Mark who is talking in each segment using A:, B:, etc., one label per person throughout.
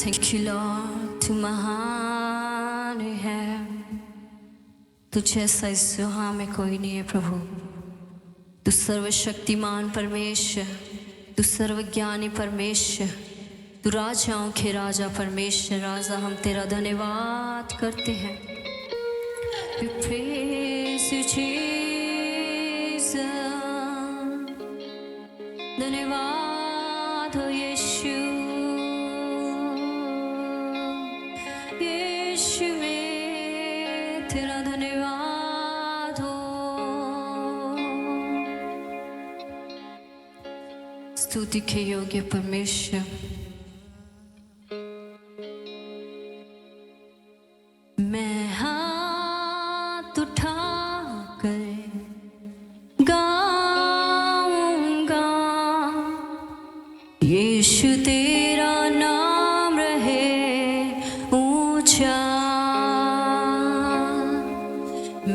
A: Thank you Lord, तू महान है, तू जैसा इस जहां में कोई नहीं है प्रभु। तू सर्वशक्तिमान परमेश्वर, तू सर्वज्ञानी परमेश्वर, तू राजाओं के राजा परमेश्वर। राजा हम तेरा धन्यवाद करते हैं। We praise you Jesus, धन्यवाद हो यीशु, यीशु में तेरा धन्यवाद हो। स्तुति के योग्य परमेश्वर, मैं हाथ उठाकर गाऊंगा, यीशु तेरा नाम रहे ऊंचा।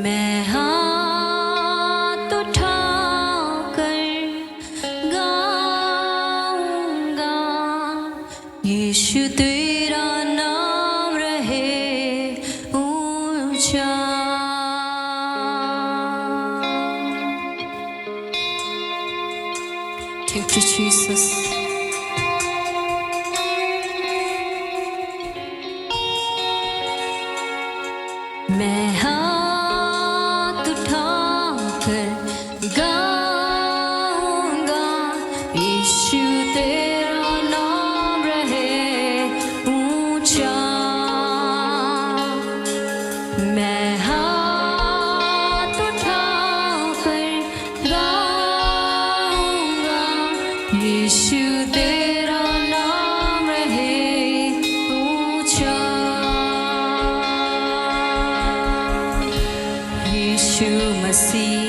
A: मैं हाथ उठाकर गाऊंगा, यीशु तेरा नाम रहे ऊंचा। Thank you Jesus. मैं हाथ उठाकर गाऊंगा, यीशु तेरा नाम रहे ऊंचा। मैं हाथ उठाकर गाऊंगा, यीशु तेरा नाम रहे ऊंचा। यीशु मसीह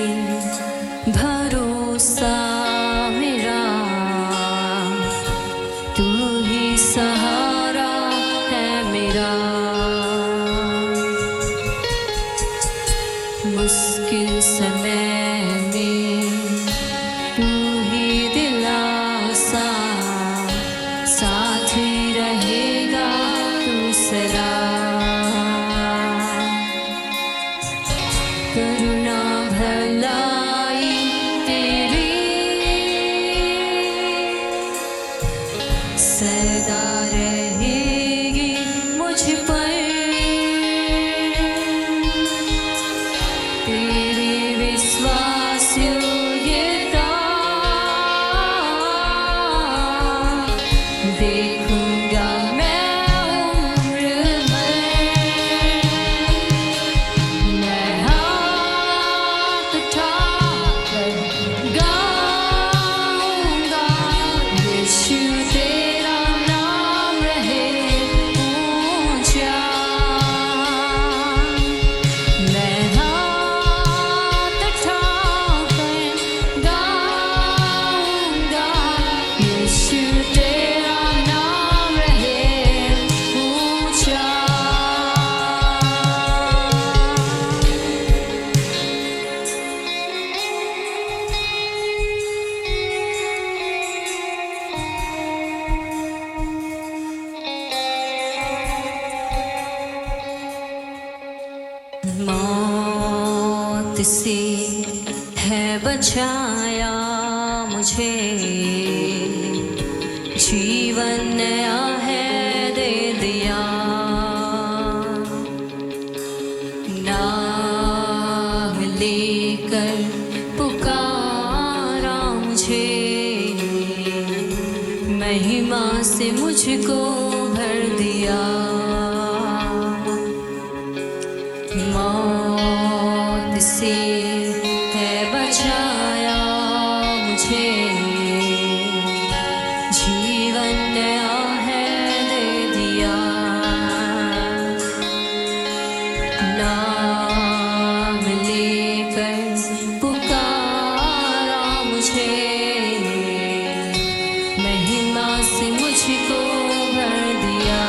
A: भरोसा मेरा, तू ही सहारा है मेरा। मुश्किल समय में तू ही दिलासा, साथ ही रहेगा तू सदा। करुणा भलाई तेरी सदा रहेगी मुझ पर। तेरी विश्वास योग्यता देखूंगा मैं उम्र भर। मैं हाथ उठाकर गाऊंगा, यीशु तेरा नाम रहे ऊंचा। मैं हाथ उठाकर गाऊंगा, यीशु तेरा नाम रहे ऊंचा। मौत से है बचाया मुझे, जीवन नया है दे दिया। नाम लेकर पुकारा मुझे, महिमा से मुझको भर दिया। मौत से है बचाया मुझे, जीवन नया है दे दिया। नाम लेकर पुकारा मुझे, महिमा से मुझको भर दिया।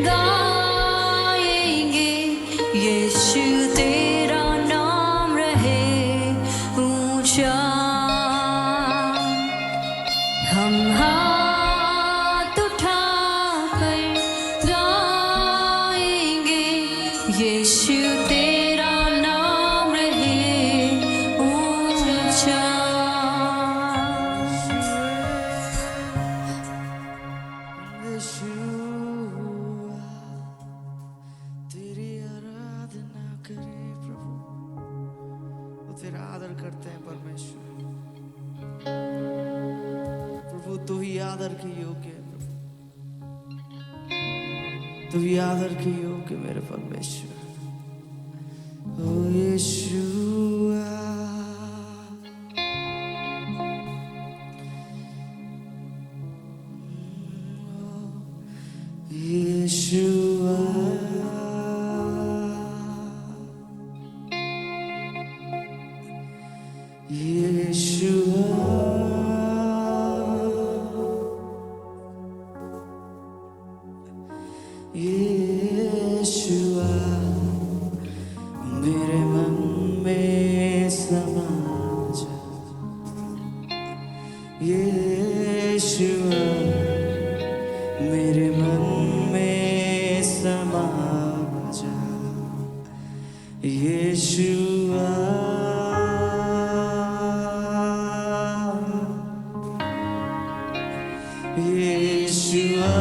A: गाएंगे यीशु तेरा नाम रहे ऊंचा। हम हाथ उठाकर गाएंगे यीशु तेरा नाम रहे ऊंचा।
B: तेरी आराधना करे प्रभु, वो तेरा आदर करते हैं परमेश्वर। प्रभु तू ही आदर के योग्य है प्रभु, तू ही आदर के योग्य मेरे परमेश्वर। ओ यीशुआ, यीशुआ, यीशुआ, यीशुआ, मेरे मन में समा जा। यीशुआ, मेरे मन में समा जा। यीशुआ, यीशुआ,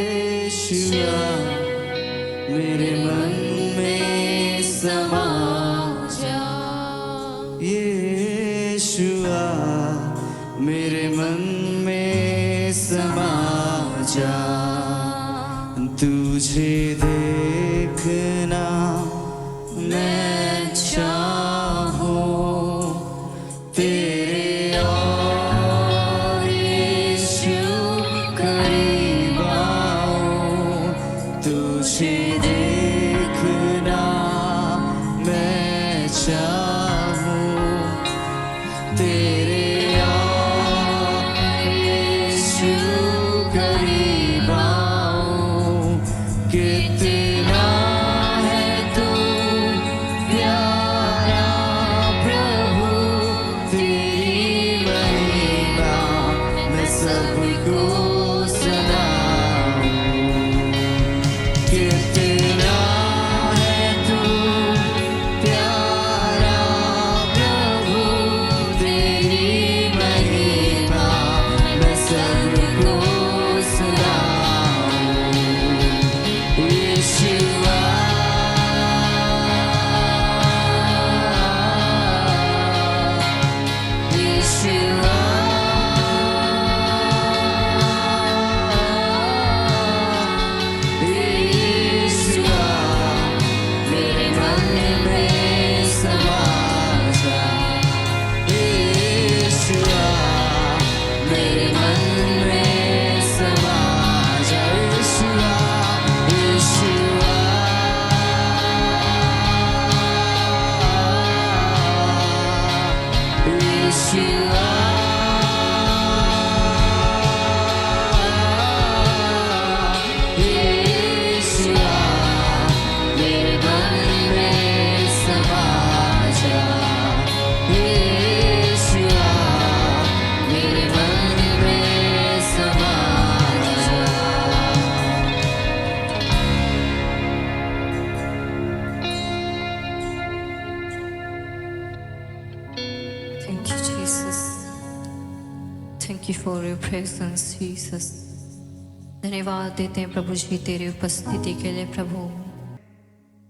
B: यीशुआ, मेरे मन में समा
A: जा।
B: यीशुआ, मेरे मन में समा जा। तुझे देखना मैं चाहूं, तेरे और यीशु करीब आऊं। तुझे देखना मैं चाहूं, तेरे और यीशु करीब आऊं। कितना है तू प्यारा प्रभु, तेरी महिमा मैं सबको सुनाऊं। कितना है तू प्यारा प्रभु, तेरी महिमा मैं सबको सुनाऊं। यीशुआ, यीशुआ, यीशुआ, मेरे मन में समा जा। यीशुआ, मेरे मन में समा जा। यीशुआ, यीशुआ, यीशुआ, यीशुआ, मेरे मन में समा जा। यीशुआ, मेरे मन में समा जा।
A: Thank you, Jesus. Thank you for your presence, Jesus. धन्यवाद देते हैं प्रभु जी तेरी उपस्थिति के लिए प्रभु।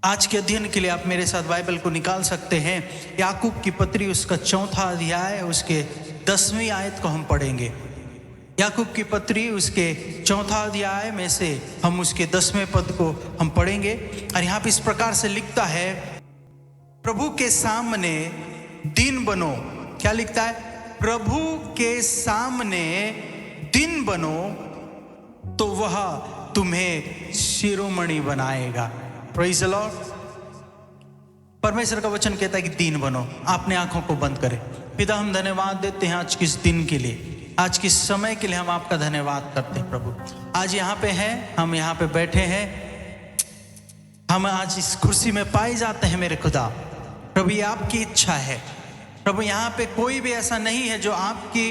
C: आज के अध्ययन के लिए आप मेरे साथ बाइबल को निकाल सकते हैं। याकूब की पत्री उसका 4था अध्याय उसके 10वीं आयत को हम पढ़ेंगे। याकूब की पत्री उसके 4था अध्याय में से हम उसके 10वें पद को हम पढ़ेंगे। और यहाँ पे इस प्रकार से लिखता है, प्रभु के सामने दिन बनो। क्या लिखता है? प्रभु के सामने दिन बनो तो वह तुम्हें शिरोमणि बनाएगा। Praise the Lord. परमेश्वर का वचन कहता है कि दीन बनो। आपने आंखों को बंद करें। पिता, हम धन्यवाद देते हैं आज किस दिन के लिए, आज किस समय के लिए हम आपका धन्यवाद करते हैं प्रभु। आज यहाँ पे हैं, हम यहाँ पे बैठे हैं, हम आज इस कुर्सी में पाए जाते हैं मेरे खुदा। प्रभु ये आपकी इच्छा है प्रभु, यहाँ पे कोई भी ऐसा नहीं है जो आपकी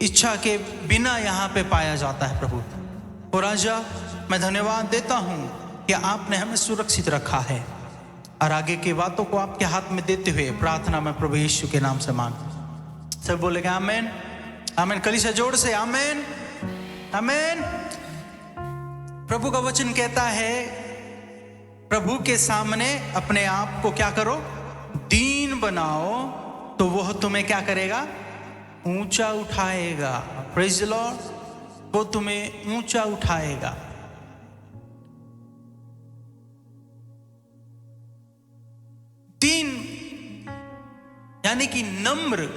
C: इच्छा के बिना यहाँ पे पाया जाता है प्रभु। और राजा, मैं धन्यवाद देता हूँ कि आपने हमें सुरक्षित रखा है, और आगे की बातों को आपके हाथ में देते हुए प्रार्थना में प्रभु यीशु के नाम से मांग। सब बोलेंगे आमेन, आमेन। कलीसिया जोर से आमेन, आमेन। प्रभु का वचन कहता है, प्रभु के सामने अपने आप को क्या करो, दीन बनाओ, तो वह तुम्हें क्या करेगा, ऊंचा उठाएगा। Praise the Lord. वो तुम्हें ऊंचा उठाएगा। दीन यानी कि नम्र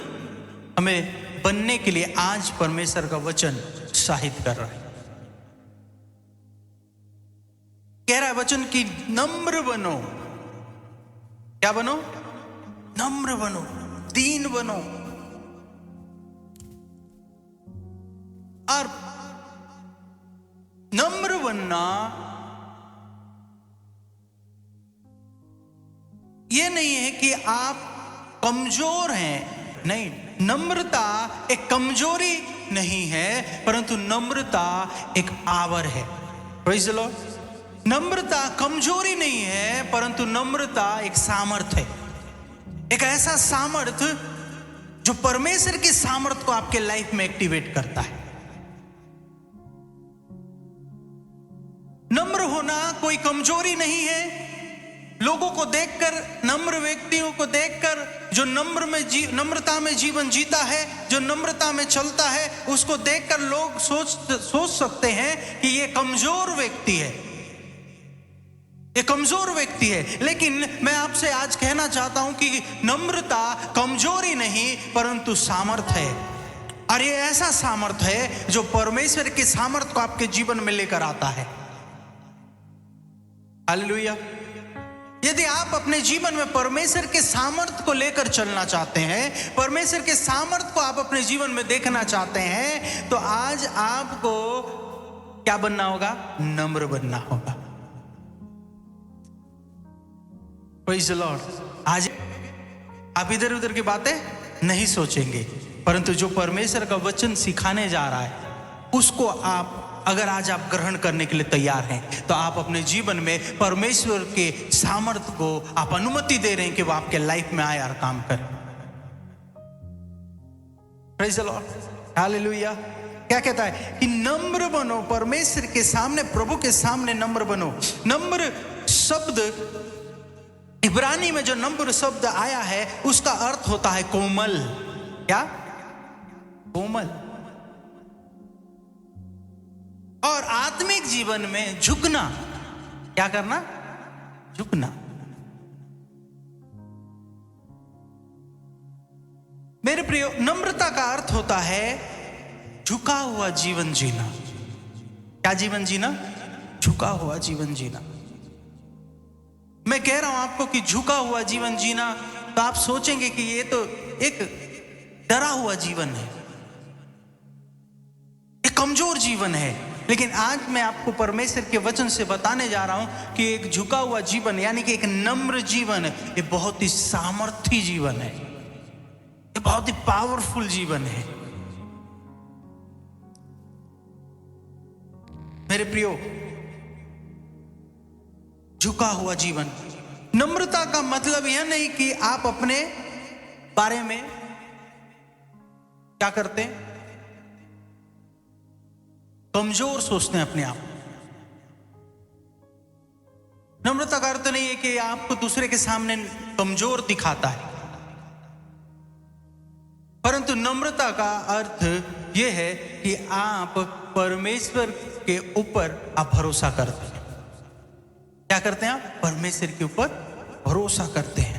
C: हमें बनने के लिए आज परमेश्वर का वचन उत्साहित कर रहा है। कह रहा है वचन कि नम्र बनो। क्या बनो? नम्र बनो, दीन बनो। और नम्र बनना ये नहीं है कि आप कमजोर हैं, नहीं। नम्रता एक कमजोरी नहीं है, परंतु नम्रता एक पावर है। Praise the Lord. नम्रता कमजोरी नहीं है, परंतु नम्रता एक सामर्थ्य है, एक ऐसा सामर्थ्य जो परमेश्वर की सामर्थ्य को आपके लाइफ में एक्टिवेट करता है। नम्र होना कोई कमजोरी नहीं है। लोगों को देखकर, नम्र व्यक्तियों को देखकर, जो नम्रता में जीवन जीता है, जो नम्रता में चलता है, उसको देखकर लोग सोच सकते हैं कि ये कमजोर व्यक्ति है, ये कमजोर व्यक्ति है। लेकिन मैं आपसे आज कहना चाहता हूं कि नम्रता कमजोरी नहीं परंतु सामर्थ्य है। और ये ऐसा सामर्थ्य है जो परमेश्वर के सामर्थ्य को आपके जीवन में लेकर आता है। हालेलुया। यदि आप अपने जीवन में परमेश्वर के सामर्थ्य को लेकर चलना चाहते हैं, परमेश्वर के सामर्थ्य को आप अपने जीवन में देखना चाहते हैं, तो आज आपको क्या बनना होगा? नम्र बनना होगा। Praise the Lord. आज आप इधर उधर की बातें नहीं सोचेंगे, परंतु जो परमेश्वर का वचन सिखाने जा रहा है उसको आप अगर आज आप ग्रहण करने के लिए तैयार हैं, तो आप अपने जीवन में परमेश्वर के सामर्थ्य को आप अनुमति दे रहे हैं कि वो आपके लाइफ में आए और काम करे। Praise the Lord. हालेलुया। क्या कहता है कि नम्र बनो, परमेश्वर के सामने, प्रभु के सामने नम्र बनो। नम्र शब्द, इब्रानी में जो नम्र शब्द आया है उसका अर्थ होता है कोमल। क्या? कोमल। और आत्मिक जीवन में झुकना। क्या करना? झुकना। मेरे प्रियो, नम्रता का अर्थ होता है झुका हुआ जीवन जीना। क्या जीवन जीना? झुका हुआ जीवन जीना। मैं कह रहा हूं आपको कि झुका हुआ जीवन जीना, तो आप सोचेंगे कि ये तो एक डरा हुआ जीवन है, एक कमजोर जीवन है। लेकिन आज मैं आपको परमेश्वर के वचन से बताने जा रहा हूं कि एक झुका हुआ जीवन यानी कि एक नम्र जीवन, ये बहुत ही सामर्थी जीवन है, ये बहुत ही पावरफुल जीवन है। मेरे प्रियो, झुका हुआ जीवन। नम्रता का मतलब यह नहीं कि आप अपने बारे में क्या करते हैं, कमजोर सोचते हैं अपने आप। नम्रता का अर्थ नहीं है कि आपको दूसरे के सामने कमजोर दिखाता है, परंतु नम्रता का अर्थ यह है कि आप परमेश्वर के ऊपर आप भरोसा करते हैं। क्या करते हैं आप? परमेश्वर के ऊपर भरोसा करते हैं।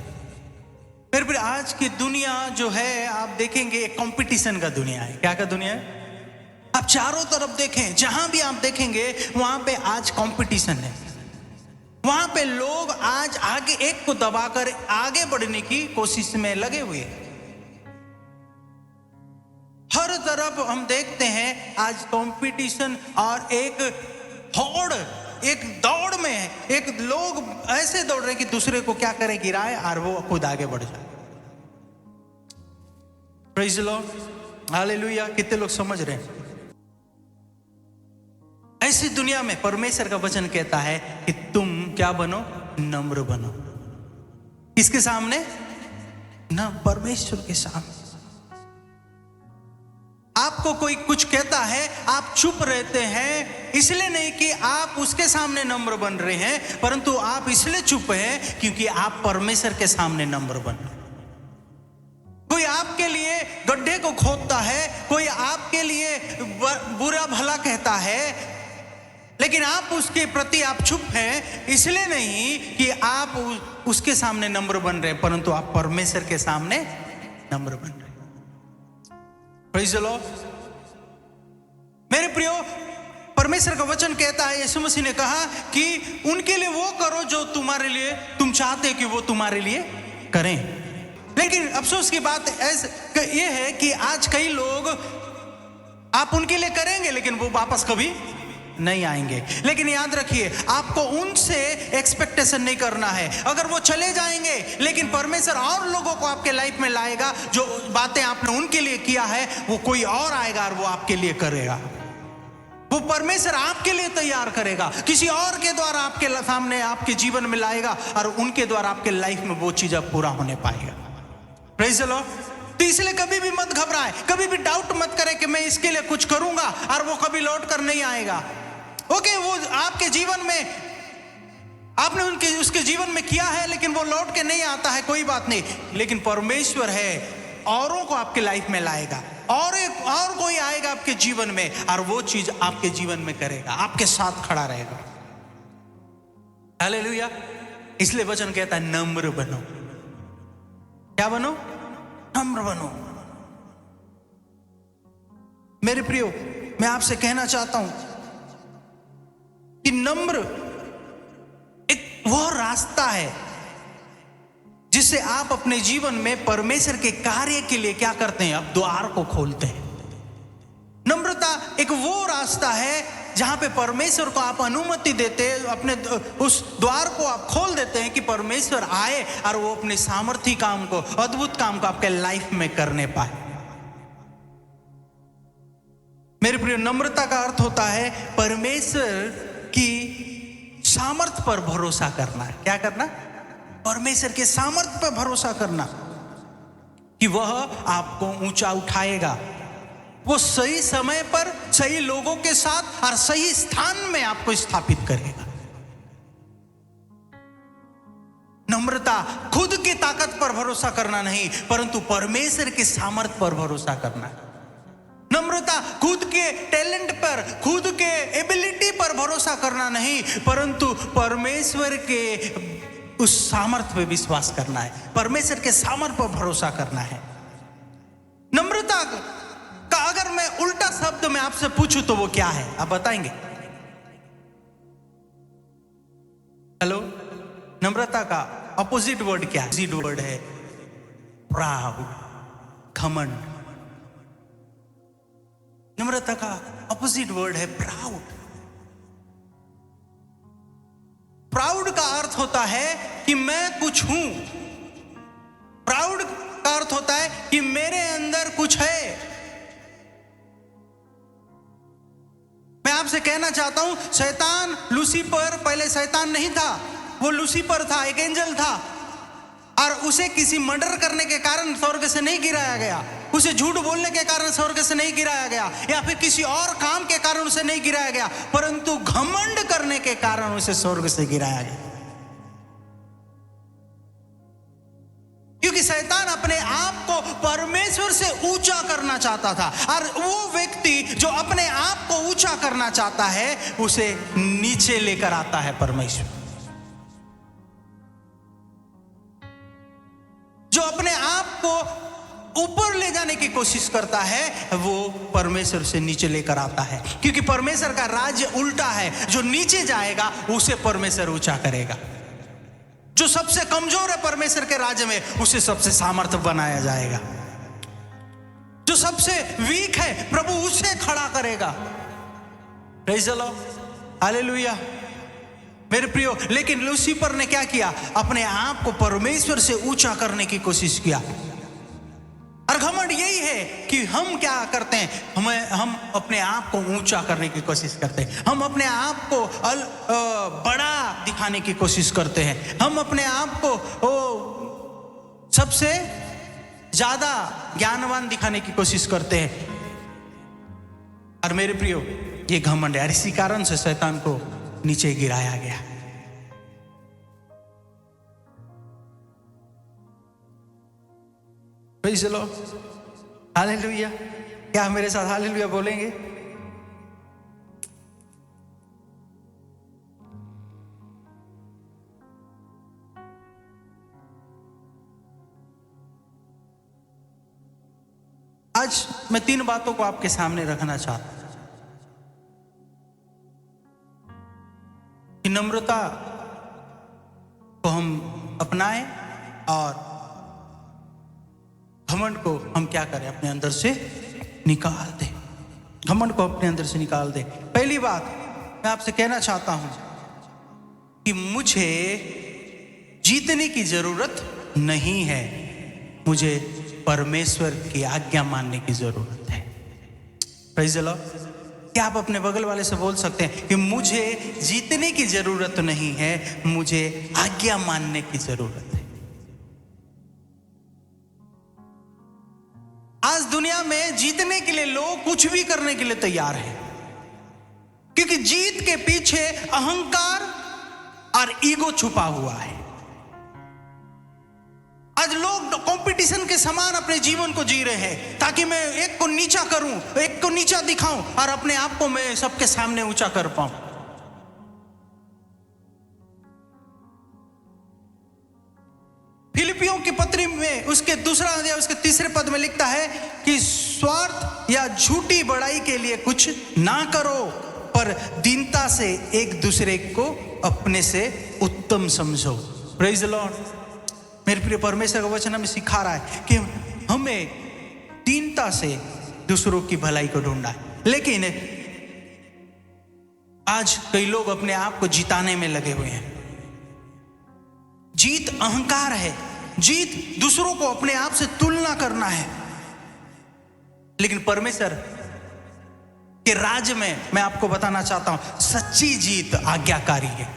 C: फिर आज की दुनिया जो है, आप देखेंगे एक कंपटीशन का दुनिया है। क्या का दुनिया है? आप चारों तरफ देखें, जहां भी आप देखेंगे वहां पे आज कंपटीशन है। वहां पे लोग आज आगे एक को दबाकर आगे बढ़ने की कोशिश में लगे हुए हैं। हर तरफ हम देखते हैं आज कंपटीशन और एक होड़, एक दौड़ में है। एक लोग ऐसे दौड़ रहे कि दूसरे को क्या करे, गिराए और वो खुद आगे बढ़ जाए। Praise the Lord, hallelujah. कितने लोग समझ रहे हैं? ऐसी दुनिया में परमेश्वर का वचन कहता है कि तुम क्या बनो, नम्र बनो। किसके सामने? ना परमेश्वर के सामने। आपको कोई कुछ कहता है, आप चुप रहते हैं, इसलिए नहीं कि आप उसके सामने नम्र बन रहे हैं, परंतु आप इसलिए चुप हैं क्योंकि आप परमेश्वर के सामने नम्र बन रहे हैं। कोई आपके लिए गड्ढे को खोदता है, कोई आपके लिए बुरा भला कहता है, लेकिन आप उसके प्रति आप चुप हैं, इसलिए नहीं कि आप उसके सामने नम्र बन रहे हैं, परंतु आप परमेश्वर के सामने नम्र बन रहे हैं। Praise the Lord. मेरे प्रियो, परमेश्वर का वचन कहता है, यीशु मसीह ने कहा कि उनके लिए वो करो जो तुम्हारे लिए तुम चाहते कि वो तुम्हारे लिए करें। लेकिन अफसोस की बात ये है कि आज कई लोग आप उनके लिए करेंगे लेकिन वो वापस कभी नहीं आएंगे। लेकिन याद रखिए, आपको उनसे एक्सपेक्टेशन नहीं करना है। अगर वो चले जाएंगे, लेकिन परमेश्वर और लोगों को आपके लाइफ में लाएगा। जो बातें आपने उनके लिए किया है वो कोई और आएगा और वो आपके लिए करेगा। वो परमेश्वर आपके लिए तैयार करेगा, किसी और के द्वारा आपके सामने आपके जीवन में लाएगा और उनके द्वारा आपके लाइफ में वो चीज अब पूरा होने पाएगा। Praise the Lord. तो इसलिए कभी भी मत घबराए, कभी भी डाउट मत करें कि मैं इसके लिए कुछ करूंगा और वो कभी लौट कर नहीं आएगा। ओके, वो आपके जीवन में आपने उसके जीवन में किया है लेकिन वो लौट के नहीं आता है, कोई बात नहीं। लेकिन परमेश्वर है, औरों को आपके लाइफ में लाएगा और कोई आएगा आपके जीवन में और वो चीज आपके जीवन में करेगा, आपके साथ खड़ा रहेगा। हालेलुया। इसलिए वचन कहता है नम्र बनो। क्या बनो? नम्र बनो। मेरे प्रियो, मैं आपसे कहना चाहता हूं कि नम्र एक वो रास्ता है जिससे आप अपने जीवन में परमेश्वर के कार्य के लिए क्या करते हैं, आप द्वार को खोलते हैं। नम्रता एक वो रास्ता है जहां पे परमेश्वर को आप अनुमति देते हैं, अपने उस द्वार को आप खोल देते हैं कि परमेश्वर आए और वो अपने सामर्थी काम को, अद्भुत काम को आपके लाइफ में करने पाए। मेरे प्रिय, नम्रता का अर्थ होता है परमेश्वर की सामर्थ पर भरोसा करना। क्या करना? परमेश्वर के सामर्थ पर भरोसा करना कि वह आपको ऊंचा उठाएगा, वो सही समय पर सही लोगों के साथ और सही स्थान में आपको स्थापित करेगा। नम्रता खुद की ताकत पर भरोसा करना नहीं, परंतु परमेश्वर के सामर्थ पर भरोसा करना है। नम्रता खुद के टैलेंट पर, खुद के एबिलिटी पर भरोसा करना नहीं, परंतु परमेश्वर के उस सामर्थ पे विश्वास करना है, परमेश्वर के सामर्थ पर भरोसा करना है। नम्रता का अगर मैं उल्टा शब्द में आपसे पूछूं तो वो क्या है, आप बताएंगे? हेलो, नम्रता का अपोजिट वर्ड क्या है? अपोजिट वर्ड है प्राउड, घमंड। नम्रता का अपोजिट वर्ड है प्राउड। प्राउड का अर्थ होता है कि मैं कुछ हूं। प्राउड का अर्थ होता है कि मेरे अंदर कुछ है। मैं आपसे कहना चाहता हूं, शैतान लूसीफर पहले शैतान नहीं था, वो लूसीफर था, एक एंजल था, और उसे किसी मर्डर करने के कारण स्वर्ग से नहीं गिराया गया, उसे झूठ बोलने के कारण स्वर्ग से नहीं गिराया गया, या फिर किसी और काम के कारण उसे नहीं गिराया गया, परंतु घमंड करने के कारण उसे स्वर्ग से गिराया गया। क्योंकि शैतान अपने आप को परमेश्वर से ऊंचा करना चाहता था, और वो व्यक्ति जो अपने आप को ऊंचा करना चाहता है उसे नीचे लेकर आता है परमेश्वर। जो अपने आप को ऊपर ले जाने की कोशिश करता है वो परमेश्वर से नीचे लेकर आता है, क्योंकि परमेश्वर का राज्य उल्टा है। जो नीचे जाएगा उसे परमेश्वर ऊंचा करेगा। जो सबसे कमजोर है परमेश्वर के राज्य में उसे सबसे सामर्थ्य बनाया जाएगा। जो सबसे वीक है प्रभु उसे खड़ा करेगा। प्रेज़ द लॉर्ड, हालेलुया मेरे प्रियो। लेकिन लूसीफर ने क्या किया? अपने आप को परमेश्वर से ऊंचा करने की कोशिश किया। और घमंड यही है कि हम क्या करते हैं, हम अपने आप को ऊंचा करने की कोशिश करते हैं, हम अपने आप को बड़ा दिखाने की कोशिश करते हैं, हम अपने आप को सबसे ज्यादा ज्ञानवान दिखाने की कोशिश करते हैं। और मेरे प्रियो, ये घमंड है, इसी कारण से शैतान को नीचे गिराया गया। Praise the Lord, hallelujah. क्या मेरे साथ हालेलुया बोलेंगे? आज मैं 3 बातों को आपके सामने रखना चाहता हूं कि नम्रता को हम अपनाएं और घमंड को हम क्या करें, अपने अंदर से निकाल दें। घमंड को अपने अंदर से निकाल दें। पहली बात मैं आपसे कहना चाहता हूं कि मुझे जीतने की जरूरत नहीं है, मुझे परमेश्वर की आज्ञा मानने की जरूरत है। Praise the Lord. क्या आप अपने बगल वाले से बोल सकते हैं कि मुझे जीतने की जरूरत नहीं है, मुझे आज्ञा मानने की जरूरत है। आज दुनिया में जीतने के लिए लोग कुछ भी करने के लिए तैयार हैं, क्योंकि जीत के पीछे अहंकार और ईगो छुपा हुआ है। आज लोग कंपटीशन के समान अपने जीवन को जी रहे हैं, ताकि मैं एक को नीचा करूं, एक को नीचा दिखाऊं और अपने आप को मैं सबके सामने ऊंचा कर पाऊं। फिलिपियों की पत्री में उसके 2 अध्याय उसके 3 पद में लिखता है कि स्वार्थ या झूठी बड़ाई के लिए कुछ ना करो, पर दीनता से एक दूसरे को अपने से उत्तम समझो। Praise the Lord. मेरे प्रिय, परमेश्वर का वचन हमें सिखा रहा है कि हमें दीनता से दूसरों की भलाई को ढूंढना है। लेकिन आज कई लोग अपने आप को जिताने में लगे हुए हैं। जीत अहंकार है, जीत दूसरों को अपने आप से तुलना करना है। लेकिन परमेश्वर के राज्य में मैं आपको बताना चाहता हूं, सच्ची जीत आज्ञाकारी है।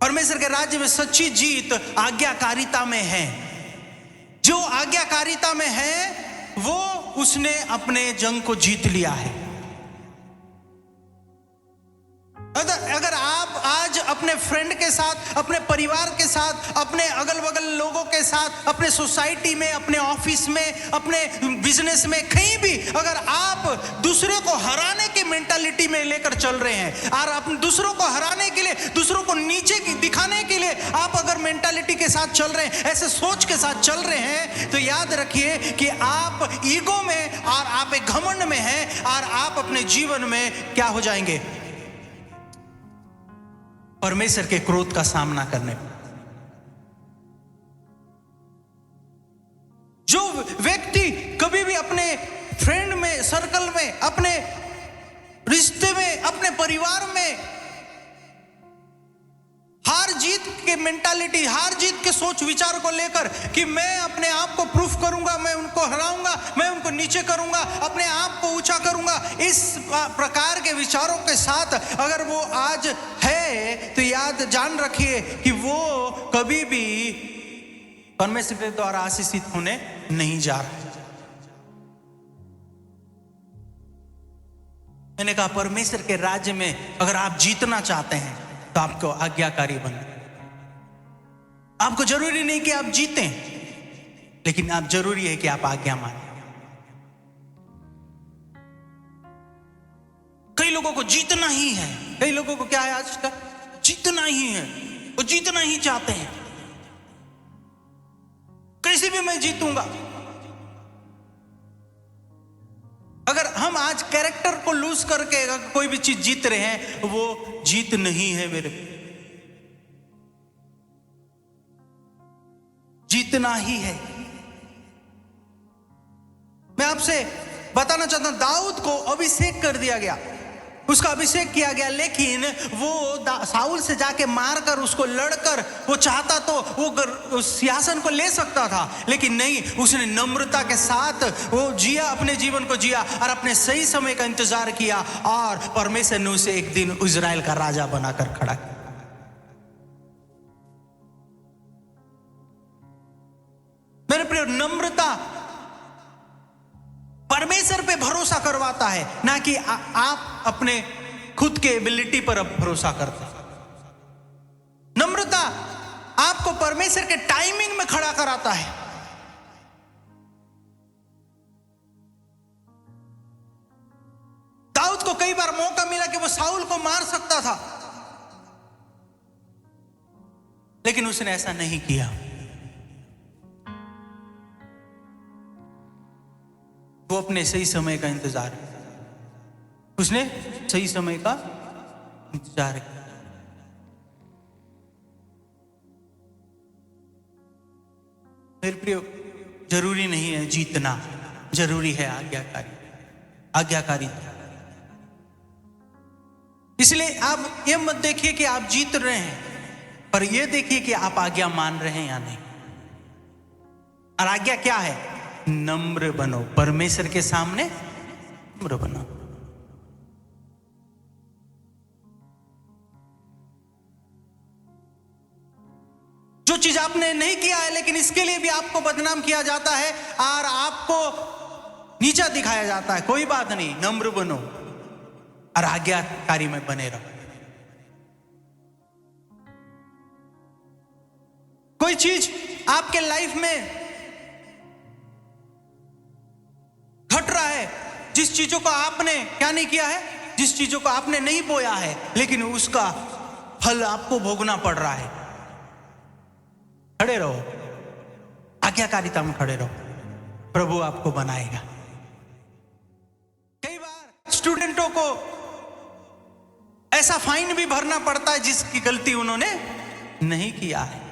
C: परमेश्वर के राज्य में सच्ची जीत आज्ञाकारिता में है। जो आज्ञाकारिता में है वो उसने अपने जंग को जीत लिया है। अगर आप आज अपने फ्रेंड के साथ, अपने परिवार के साथ, अपने अगल बगल लोगों के साथ, अपने सोसाइटी में, अपने ऑफिस में, अपने बिजनेस में, कहीं भी अगर आप दूसरे को हराने की मेंटालिटी में लेकर चल रहे हैं और अपने दूसरों को हराने के लिए, दूसरों को नीचे दिखाने के लिए आप अगर मेंटालिटी के साथ चल रहे हैं, ऐसे सोच के साथ चल रहे हैं, तो याद रखिए कि आप ईगो में और आप एक घमंड में हैं और आप अपने जीवन में क्या हो जाएंगे, परमेश्वर के क्रोध का सामना करने। जो व्यक्ति कभी भी अपने फ्रेंड में, सर्कल में, अपने रिश्ते में, अपने परिवार में हार जीत के मेंटालिटी, हार जीत के सोच विचार को लेकर कि मैं अपने आप को प्रूफ करूंगा, मैं उनको हराऊंगा, मैं उनको नीचे करूंगा, अपने आप को ऊंचा करूंगा, इस प्रकार के विचारों के साथ अगर वो आज है तो याद जान रखिए कि वो कभी भी परमेश्वर के द्वारा आशीषित होने नहीं जा रहा। मैंने कहा परमेश्वर के राज्य में अगर आप जीतना चाहते हैं तो आपको आज्ञाकारी बनना। आपको जरूरी नहीं कि आप जीतें, लेकिन आप जरूरी है कि आप आज्ञा मानें। कई लोगों को जीतना ही है, कई लोगों को क्या है आज का, जीतना ही है, वो जीतना ही चाहते हैं। कैसे भी मैं जीतूंगा। अगर हम आज कैरेक्टर को लूज करके अगर कोई भी चीज जीत रहे हैं, वो जीत नहीं है मेरे। जीतना ही है। मैं आपसे बताना चाहता हूं, दाऊद को अभिषेक कर दिया गया, उसका अभिषेक किया गया, लेकिन वो साउल से जाके मारकर उसको लड़कर वो चाहता तो वो सिंहासन को ले सकता था, लेकिन नहीं, उसने नम्रता के साथ वो जिया, अपने जीवन को जिया और अपने सही समय का इंतजार किया और परमेश्वर ने उसे एक दिन इजराइल का राजा बनाकर खड़ा किया। मेरे प्रिय, नम्रता परमेश्वर पे भरोसा करवाता है, ना कि आप अपने खुद के एबिलिटी पर अब भरोसा करते हैं। नम्रता आपको परमेश्वर के टाइमिंग में खड़ा कराता है। दाऊद को कई बार मौका मिला कि वो साउल को मार सकता था, लेकिन उसने ऐसा नहीं किया। वो अपने सही समय का इंतजार किया, उसने सही समय का इंतजार किया। मेरे प्रियो, जरूरी नहीं है जीतना, जरूरी है आज्ञाकारी। इसलिए आप ये मत देखिए कि आप जीत रहे हैं, पर ये देखिए कि आप आज्ञा मान रहे हैं या नहीं। और आज्ञा क्या है? नम्र बनो, परमेश्वर के सामने नम्र बनो। जो चीज आपने नहीं किया है, लेकिन इसके लिए भी आपको बदनाम किया जाता है और आपको नीचा दिखाया जाता है, कोई बात नहीं, नम्र बनो और आज्ञाकारी में बने रहो। कोई चीज आपके लाइफ में घट रहा है, जिस चीजों को आपने क्या नहीं किया है, जिस चीजों को आपने नहीं बोया है, लेकिन उसका फल आपको भोगना पड़ रहा है, खड़े रहो, आज्ञाकारिता में खड़े रहो, प्रभु आपको बनाएगा। कई बार स्टूडेंटों को ऐसा फाइन भी भरना पड़ता है जिसकी गलती उन्होंने नहीं किया है।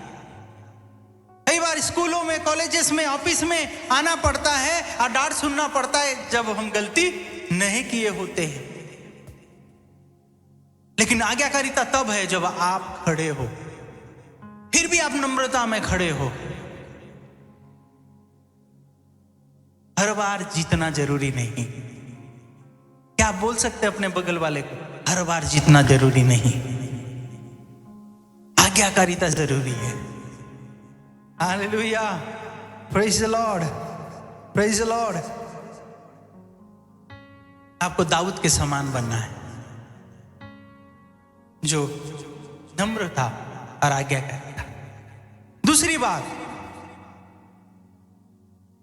C: कई बार स्कूलों में, कॉलेजेस में, ऑफिस में आना पड़ता है और डांट सुनना पड़ता है जब हम गलती नहीं किए होते हैं। लेकिन आज्ञाकारिता तब है जब आप खड़े हो, फिर भी आप नम्रता में खड़े हो। हर बार जीतना जरूरी नहीं। क्या आप बोल सकते हैं अपने बगल वाले को, हर बार जीतना जरूरी नहीं, आज्ञाकारिता जरूरी है। Hallelujah, praise the Lord, praise the Lord. आपको दाऊद के समान बनना है, जो नम्र था और आज्ञाकारी था। दूसरी बात,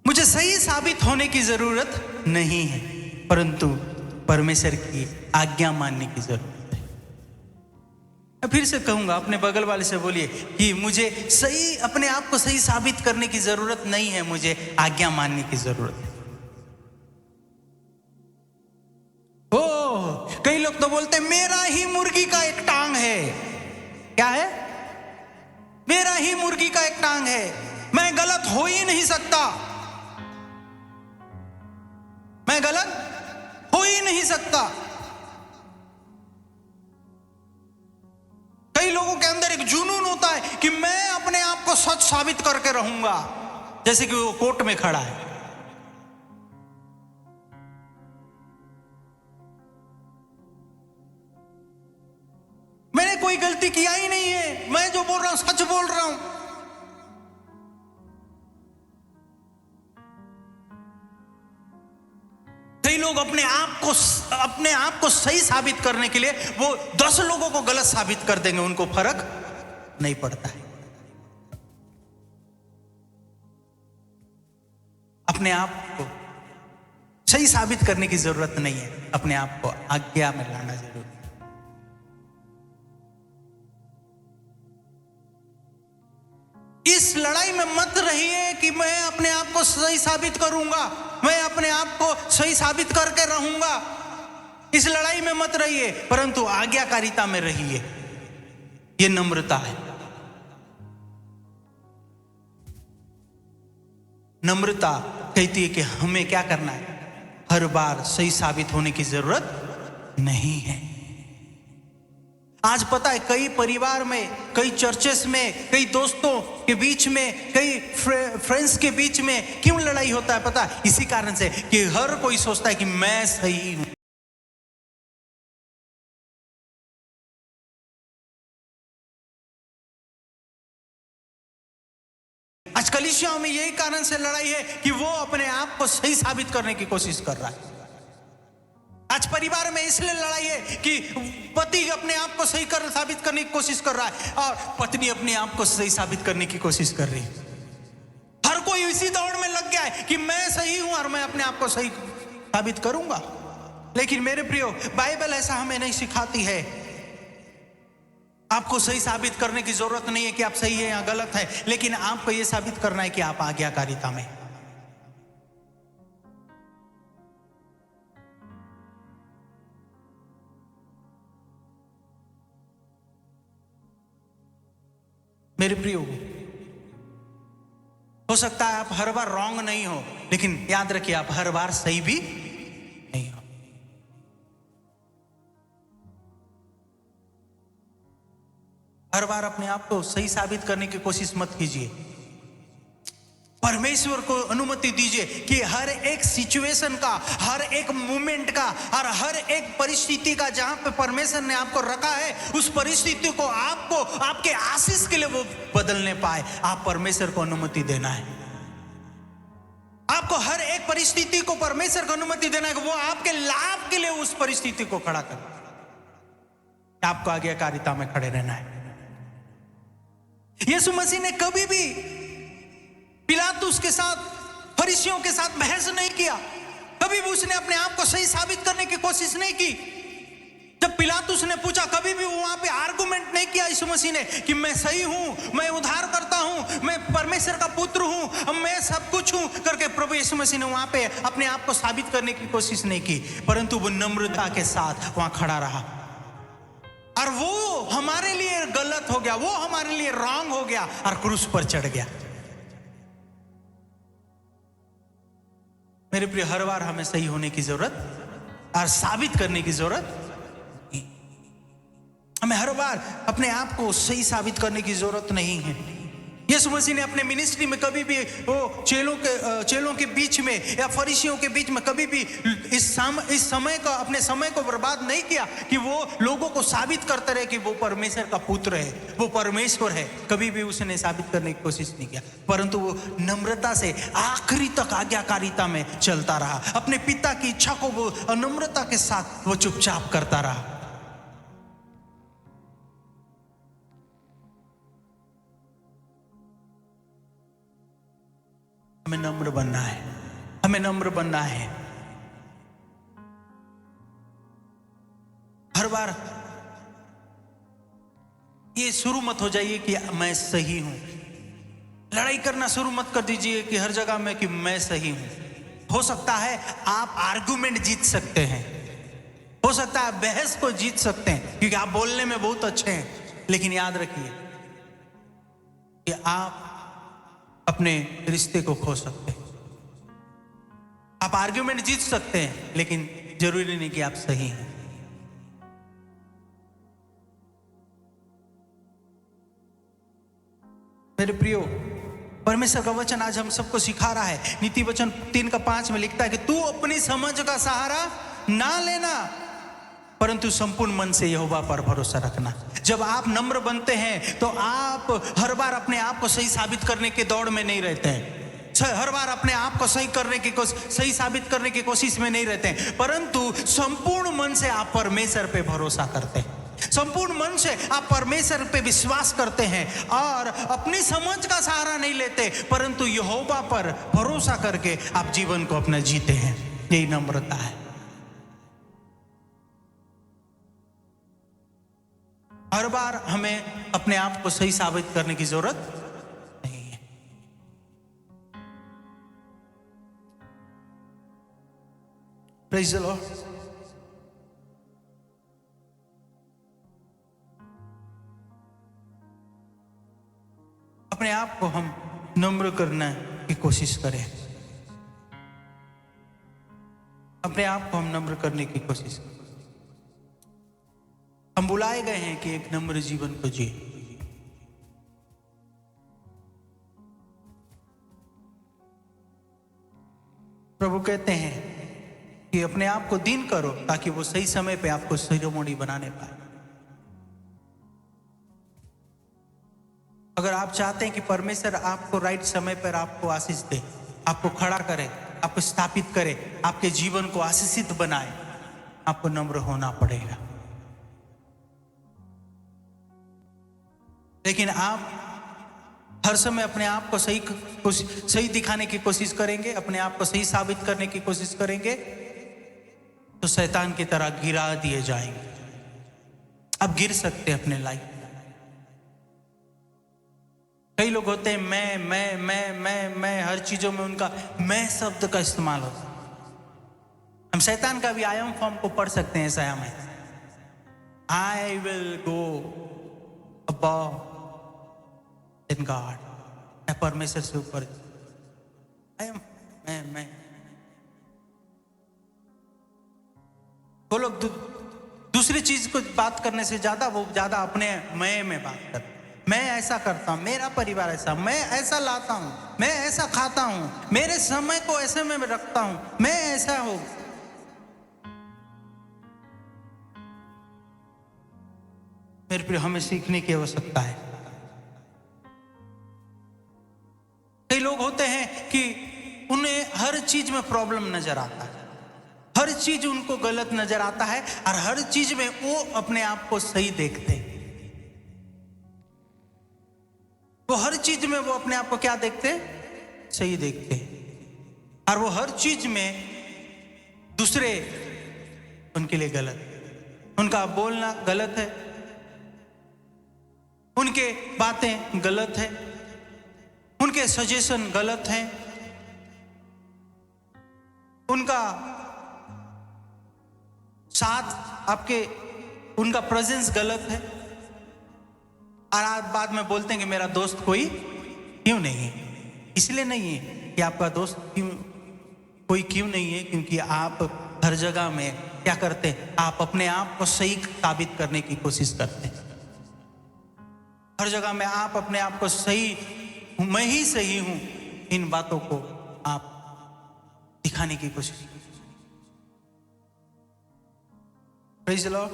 C: मुझे सही साबित होने की जरूरत नहीं है, परंतु परमेश्वर की आज्ञा मानने की जरूरत है। मैं फिर से कहूंगा, अपने बगल वाले से बोलिए कि मुझे सही, अपने आप को सही साबित करने की जरूरत नहीं है, मुझे आज्ञा मानने की जरूरत है। ओ, कई लोग तो बोलते हैं मेरा ही मुर्गी का एक टांग है। क्या है? मेरा ही मुर्गी का एक टांग है, मैं गलत हो ही नहीं सकता, मैं गलत हो ही नहीं सकता। कई लोगों के अंदर एक जुनून होता है कि मैं अपने आप को सच साबित करके रहूंगा, जैसे कि वो कोर्ट में खड़ा है। मैंने कोई गलती किया ही नहीं है, मैं जो बोल रहा हूं सच बोल रहा हूं। कई लोग अपने आप को सही साबित करने के लिए वो 10 लोगों को गलत साबित कर देंगे, उनको फर्क नहीं पड़ता है। अपने आप को सही साबित करने की जरूरत नहीं है, अपने आप को आज्ञा में लाना जरूरी है। इस लड़ाई में मत रहिए कि मैं अपने आप को सही साबित करूंगा, मैं अपने आप को सही साबित करके रहूंगा। इस लड़ाई में मत रहिए, परंतु आज्ञाकारिता में रहिए। यह नम्रता है। नम्रता कहती है कि हमें क्या करना है, हर बार सही साबित होने की जरूरत नहीं है। आज पता है कई परिवार में, कई चर्चेस में, कई दोस्तों के बीच में, कई फ्रेंड्स के बीच में क्यों लड़ाई होता है पता है? इसी कारण से कि हर कोई सोचता है कि मैं सही हूं। आज कलीसियाओं में यही कारण से लड़ाई है कि वो अपने आप को सही साबित करने की कोशिश कर रहा है। आज परिवार में इसलिए लड़ाई है कि पति अपने आप को सही साबित करने की कोशिश कर रहा है और पत्नी अपने आप को सही साबित करने की कोशिश कर रही है। हर कोई इसी दौड़ में लग गया है कि मैं सही हूं और मैं अपने आप को सही साबित करूंगा। लेकिन मेरे प्रियो, बाइबल ऐसा हमें नहीं सिखाती है। आपको सही साबित करने की जरूरत नहीं है कि आप सही है या गलत है, लेकिन आपको यह साबित करना है कि आप आज्ञाकारिता में। मेरे प्रियो, हो सकता है आप हर बार रॉन्ग नहीं हो, लेकिन याद रखिए आप हर बार सही भी नहीं हो। हर बार अपने आप को सही साबित करने की कोशिश मत कीजिए। परमेश्वर को अनुमति दीजिए कि हर एक सिचुएशन का, हर एक मोमेंट का और हर एक परिस्थिति का जहां पे परमेश्वर ने आपको रखा है, उस परिस्थिति को आपको आपके आशीष के लिए वो बदलने पाए। आप परमेश्वर को अनुमति देना है। आपको हर एक परिस्थिति को परमेश्वर को अनुमति देना है कि वो आपके लाभ के लिए उस परिस्थिति को खड़ा करे। आपको आज्ञाकारिता में खड़े रहना है। यीशु मसीह ने कभी भी पिलातुस के साथ, फरीसियों के साथ बहस नहीं किया। कभी भी उसने अपने आप को सही साबित करने की कोशिश नहीं की। जब पिलातुस ने पूछा, कभी भी वहां पे आर्गुमेंट नहीं किया यीशु मसीह ने कि मैं सही हूं, मैं उद्धार करता हूं, मैं परमेश्वर का पुत्र हूं, मैं सब कुछ हूं करके प्रभु यीशु मसीह ने वहां पे अपने आप को साबित करने की कोशिश नहीं की, परंतु वो नम्रता के साथ वहां खड़ा रहा। और वो हमारे लिए गलत हो गया, वो हमारे लिए रॉन्ग हो गया और क्रूस पर चढ़ गया। मेरे प्रिय, हर बार हमें सही होने की जरूरत और साबित करने की जरूरत नहीं। हमें हर बार अपने आप को सही साबित करने की जरूरत नहीं है। यीशु मसीह ने अपने मिनिस्ट्री में कभी भी वो चेलों के बीच में या फरीसियों के बीच में कभी भी इस समय को, अपने समय को बर्बाद नहीं किया कि वो लोगों को साबित करते रहे कि वो परमेश्वर का पुत्र है, वो परमेश्वर है। कभी भी उसने साबित करने की कोशिश नहीं किया, परंतु वो नम्रता से आखिरी तक आज्ञाकारिता में चलता रहा। अपने पिता की इच्छा को वो नम्रता के साथ वो चुपचाप करता रहा। हमें नम्र बनना है, हमें नम्र बनना है। हर बार ये शुरू मत हो जाइए कि मैं सही हूं। लड़ाई करना शुरू मत कर दीजिए कि हर जगह में कि मैं सही हूं। हो सकता है आप आर्गुमेंट जीत सकते हैं, हो सकता है बहस को जीत सकते हैं क्योंकि आप बोलने में बहुत अच्छे हैं, लेकिन याद रखिए कि आप अपने रिश्ते को खो सकते हैं। आप आर्ग्यूमेंट जीत सकते हैं, लेकिन जरूरी नहीं कि आप सही हैं। मेरे प्रियो, परमेश्वर का वचन आज हम सबको सिखा रहा है। नीति वचन 3:5 में लिखता है कि तू अपनी समझ का सहारा ना लेना, परंतु संपूर्ण मन से यहोवा पर भरोसा रखना। जब आप नम्र बनते हैं तो आप हर बार अपने आप को सही साबित करने के दौड़ में नहीं रहते हैं, हर बार अपने आप को सही साबित करने की कोशिश में नहीं रहते हैं, परंतु संपूर्ण मन से आप परमेश्वर पे भरोसा करते हैं। संपूर्ण मन से आप परमेश्वर पे विश्वास करते हैं और अपनी समझ का सहारा नहीं लेते, परंतु यहोवा पर भरोसा करके आप जीवन को अपना जीते हैं। यही नम्रता है। हर बार हमें अपने आप को सही साबित करने की जरूरत नहीं है। Praise the Lord. अपने आप को हम नम्र करने की कोशिश करें। अपने आप को हम नम्र करने की कोशिश करें। हम बुलाए गए हैं कि एक नम्र जीवन को जिए। प्रभु कहते हैं कि अपने आप को दीन करो ताकि वो सही समय पे आपको शिरोमणि बनाने पाए। अगर आप चाहते हैं कि परमेश्वर आपको राइट समय पर आपको आशीष दे, आपको खड़ा करे, आपको स्थापित करे, आपके जीवन को आशीषित बनाए, आपको नम्र होना पड़ेगा। लेकिन आप हर समय अपने आप को सही दिखाने की कोशिश करेंगे, अपने आप को सही साबित करने की कोशिश करेंगे, तो शैतान की तरह गिरा दिए जाएंगे। आप गिर सकते हैं अपने लाइफ। कई लोग होते हैं मैं हर चीजों में उनका मैं शब्द का इस्तेमाल होता है। हम शैतान का भी आई एम फॉर्म को पढ़ सकते हैं। ऐसा में I will go above in God, मैं परमेश्वर से ऊपर। आई एम मैं वो लोग दूसरी चीज को बात करने से ज्यादा वो ज्यादा अपने मैं में बात करते। मैं ऐसा करता हूं, मेरा परिवार ऐसा, मैं ऐसा लाता हूं, मैं ऐसा खाता हूं, मेरे समय को ऐसे में रखता हूं, मैं ऐसा हूं। मेरे प्रिय, हमें सीखने की आवश्यकता है। कई लोग होते हैं कि उन्हें हर चीज में प्रॉब्लम नजर आता है, हर चीज उनको गलत नजर आता है और हर चीज में वो अपने आप को सही देखते हैं। वो हर चीज में वो अपने आप को क्या देखते हैं? सही देखते हैं। और वो हर चीज में दूसरे उनके लिए गलत, उनका बोलना गलत है, उनके बातें गलत है, उनके सजेशन गलत हैं, उनका साथ आपके उनका प्रेजेंस गलत है। और आप बाद में बोलते हैं कि मेरा दोस्त कोई क्यों नहीं है। इसलिए नहीं है कि आपका दोस्त कोई क्यों नहीं है, क्योंकि आप हर जगह में क्या करते हैं? आप अपने आप को सही साबित करने की कोशिश करते हैं। हर जगह में आप अपने आप को सही, मैं ही सही हूं, इन बातों को आप दिखाने की कोशिश करते हैं। Praise the Lord.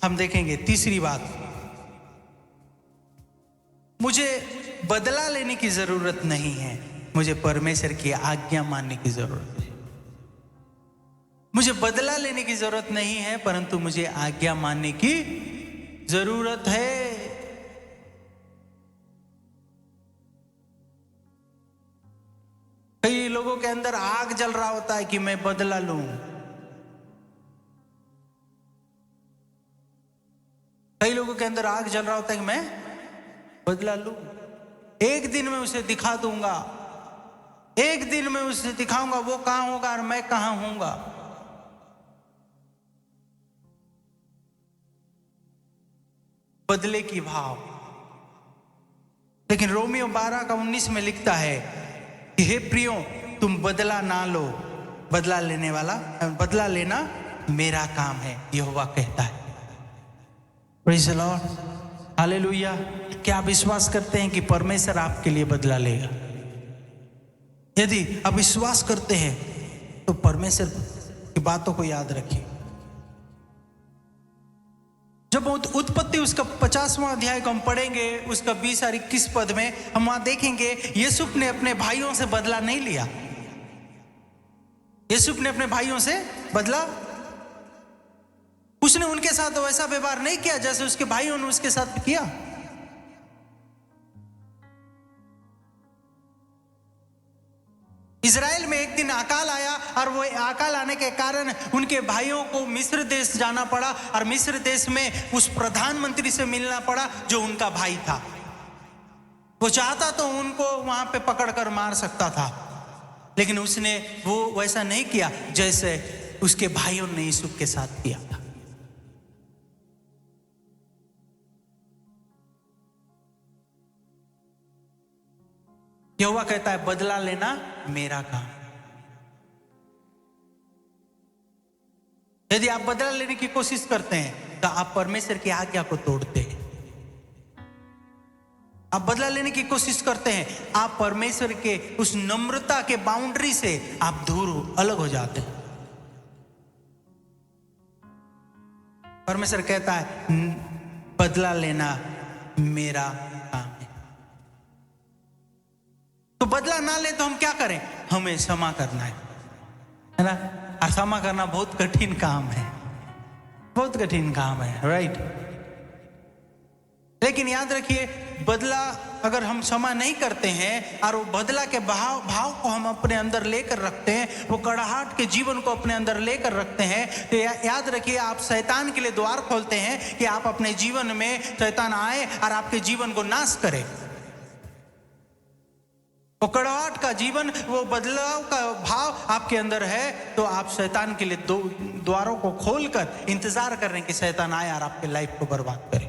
C: हम देखेंगे तीसरी बात, मुझे बदला लेने की जरूरत नहीं है, मुझे परमेश्वर की आज्ञा मानने की जरूरत है। मुझे बदला लेने की जरूरत नहीं है, परंतु मुझे आज्ञा मानने की जरूरत है। कई लोगों के अंदर आग जल रहा होता है कि मैं बदला लूं। कई लोगों के अंदर आग जल रहा होता है कि मैं बदला लूं, एक दिन में उसे दिखा दूंगा, एक दिन में उसे दिखाऊंगा वो कहां होगा और मैं कहां हूंगा। बदले की भाव। लेकिन रोमियो 12:19 में लिखता है कि हे प्रियो, तुम बदला ना लो, बदला लेना मेरा काम है, यहोवा कहता है। Praise the Lord, hallelujah. क्या आप विश्वास करते हैं कि परमेश्वर आपके लिए बदला लेगा? यदि आप विश्वास करते हैं तो परमेश्वर की बातों को याद रखिए। जब उत्पत्ति उसका 50वां अध्याय को हम पढ़ेंगे, उसका 20 और 21 पद में हम वहां देखेंगे यूसुफ ने अपने भाइयों से बदला नहीं लिया। यूसुफ ने अपने भाइयों से बदला, उसने उनके साथ वैसा व्यवहार नहीं किया जैसे उसके भाइयों ने उसके साथ किया। इजराइल में एक दिन अकाल आया और वो अकाल आने के कारण उनके भाइयों को मिस्र देश जाना पड़ा और मिस्र देश में उस प्रधानमंत्री से मिलना पड़ा जो उनका भाई था। वो चाहता तो उनको वहां पे पकड़कर मार सकता था, लेकिन उसने वो वैसा नहीं किया जैसे उसके भाइयों ने यूसुफ के साथ किया था। यहोवा कहता है बदला लेना मेरा काम। यदि आप बदला लेने की कोशिश करते हैं तो आप परमेश्वर की आज्ञा को तोड़ते हैं। आप बदला लेने की कोशिश करते हैं, आप परमेश्वर के उस नम्रता के बाउंड्री से आप दूर अलग हो जाते हैं। परमेश्वर कहता है बदला लेना मेरा काम है। तो बदला ना ले तो हम क्या करें? हमें क्षमा करना है ना। और क्षमा करना बहुत कठिन काम है, बहुत कठिन काम है, राइट। लेकिन याद रखिए, बदला अगर हम क्षमा नहीं करते हैं और वो बदला के भाव को हम अपने अंदर लेकर रखते हैं, वो कड़ाहट के जीवन को अपने अंदर लेकर रखते हैं, तो याद रखिए आप शैतान के लिए द्वार खोलते हैं कि आप अपने जीवन में शैतान आए और आपके जीवन को नाश करे। वो कड़वाहट का जीवन, वो बदलाव का भाव आपके अंदर है, तो आप शैतान के लिए द्वारों को खोलकर इंतजार कर रहे हैं कि शैतान आए और आपके लाइफ को बर्बाद करे।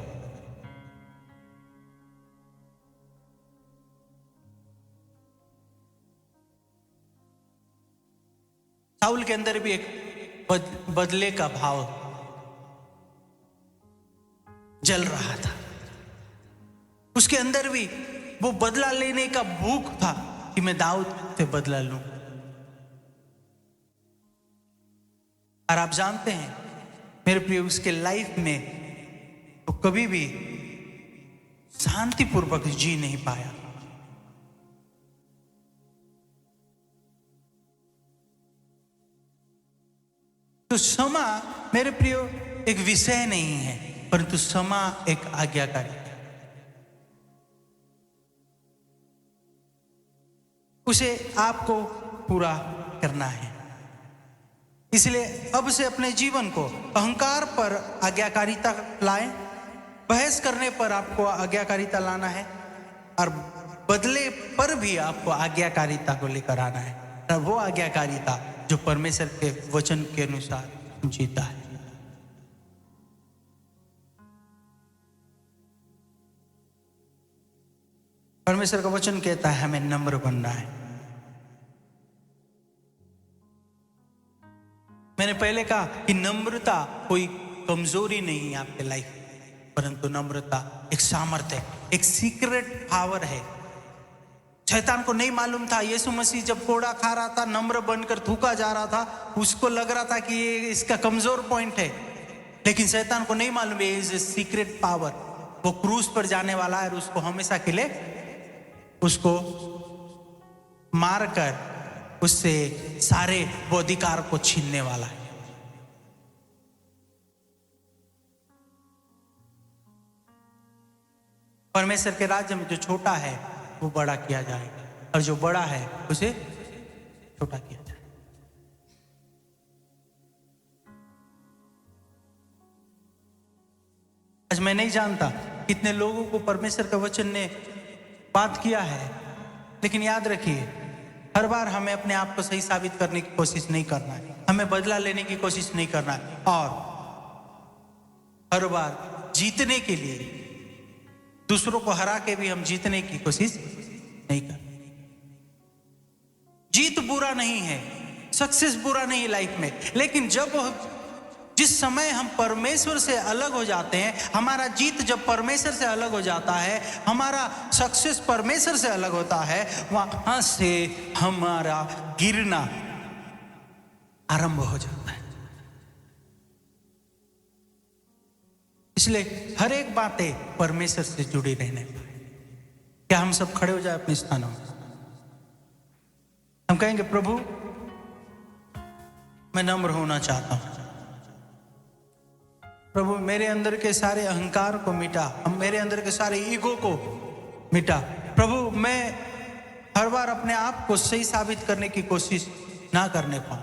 C: शाऊल के अंदर भी एक बदले का भाव जल रहा था। उसके अंदर भी वो बदला लेने का भूख था कि मैं दाऊद से बदला लूं। और आप जानते हैं मेरे प्रिय, उसके लाइफ में तो कभी भी शांतिपूर्वक जी नहीं पाया। तो क्षमा मेरे प्रियो एक विषय नहीं है, परंतु क्षमा एक आज्ञाकारी है। उसे आपको पूरा करना है। इसलिए अब से अपने जीवन को अहंकार पर आज्ञाकारिता लाएं, बहस करने पर आपको आज्ञाकारिता लाना है, और बदले पर भी आपको आज्ञाकारिता को लेकर आना है। और वो आज्ञाकारिता जो परमेश्वर के वचन के अनुसार जीता है। परमेश्वर का वचन कहता है हमें नम्र बनना है। मैंने पहले कहा कि नम्रता कोई कमजोरी नहीं है आपके लाइफ में, परंतु नम्रता एक सामर्थ्य है, एक सीक्रेट पावर है। शैतान को नहीं मालूम था, यीशु मसीह जब कोड़ा खा रहा था, नम्र बनकर थूका जा रहा था, उसको लग रहा था कि ये इसका कमजोर पॉइंट है, लेकिन शैतान को नहीं मालूम है इज ए सीक्रेट पावर। वो क्रूस पर जाने वाला है और उसको हमेशा के लिए उसको मारकर उससे सारे वो अधिकार को छीनने वाला है। परमेश्वर के राज्य में जो छोटा है वो बड़ा किया जाएगा, और जो बड़ा है उसे छोटा किया जाएगा। आज मैं नहीं जानता कितने लोगों को परमेश्वर का वचन ने बात किया है, लेकिन याद रखिए हर बार हमें अपने आप को सही साबित करने की कोशिश नहीं करना है, हमें बदला लेने की कोशिश नहीं करना है, और हर बार जीतने के लिए दूसरों को हरा के भी हम जीतने की कोशिश नहीं करते। जीत बुरा नहीं है, सक्सेस बुरा नहीं है लाइफ में, लेकिन जिस समय हम परमेश्वर से अलग हो जाते हैं, हमारा जीत जब परमेश्वर से अलग हो जाता है, हमारा सक्सेस परमेश्वर से अलग होता है, वहां से हमारा गिरना आरंभ हो जाता है। इसलिए हर एक बातें परमेश्वर से जुड़ी रहने पाए। क्या हम सब खड़े हो जाए अपने स्थानों में? हम कहेंगे प्रभु मैं नम्र होना चाहता हूं। प्रभु मेरे अंदर के सारे अहंकार को मिटा, मेरे अंदर के सारे ईगो को मिटा। प्रभु मैं हर बार अपने आप को सही साबित करने की कोशिश ना करने पाऊं,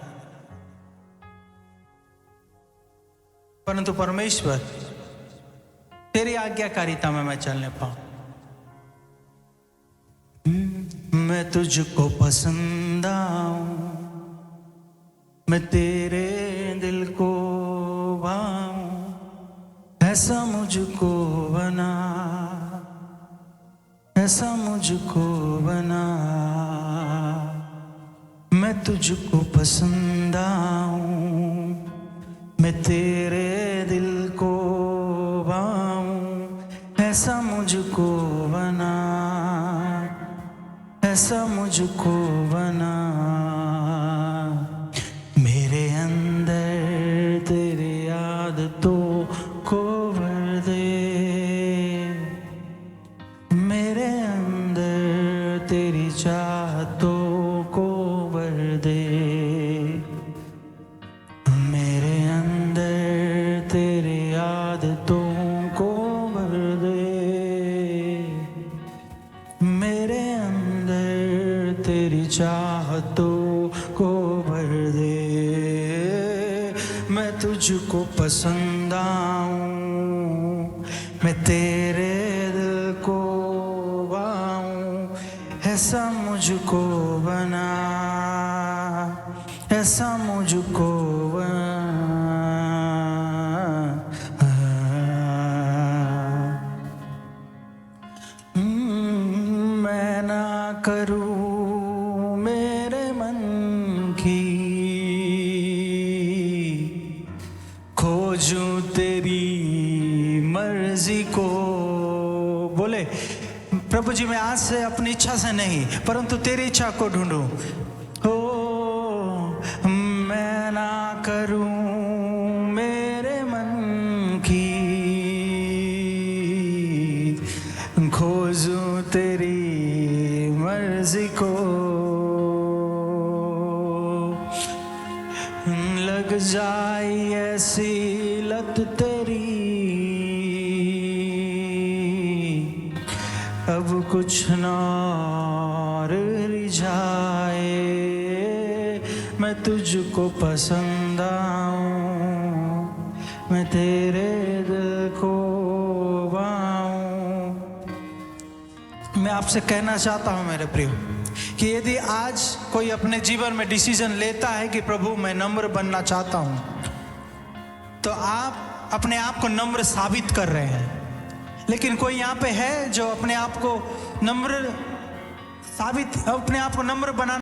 C: परंतु परमेश्वर तेरी आज्ञाकारिता में मैं चलने पाऊं। मैं तुझको पसंद आऊं, मैं तेरे दिल को भाऊं, ऐसा मुझको बना, ऐसा मुझको बना। मैं तुझको पसंद आऊं, मैं मैं तेरे दिल को भाऊं, ऐसा मुझको बना, ऐसा मुझको बना। मेरे अंदर तेरी आदतों को भर दे, मेरे अंदर तेरी चाहतों को भर दे, मेरे अंदर तेरी आदतों को भर दे, मेरे अंदर तेरी चाहतों को भर दे। मैं तुझको पसंद आऊं, मैं तेरे दिल को भाऊं, ऐसा मुझको बना, ऐसा मुझको बना। मैं ना करूं मेरे मन की, खोजूं तेरी मर्जी को। बोले प्रभु जी, मैं आज से अपनी इच्छा से नहीं परंतु तेरी इच्छा को ढूंढूं। हो मैं ना करूं मेरे मन की, खोजूं तेरी मर्जी को। लग जाए ऐसी लत तेरी, अब कुछ न और रिझाए। मैं तुझको पसंद आऊं, मैं तेरे दिल को भाऊं। मैं आपसे कहना चाहता हूं मेरे प्रियो कि यदि आज कोई अपने जीवन में डिसीजन लेता है कि प्रभु मैं नम्र बनना चाहता हूं, तो आप अपने आप को नम्र साबित कर रहे हैं। लेकिन कोई यहाँ पे है जो अपने आप को नम्र बनाना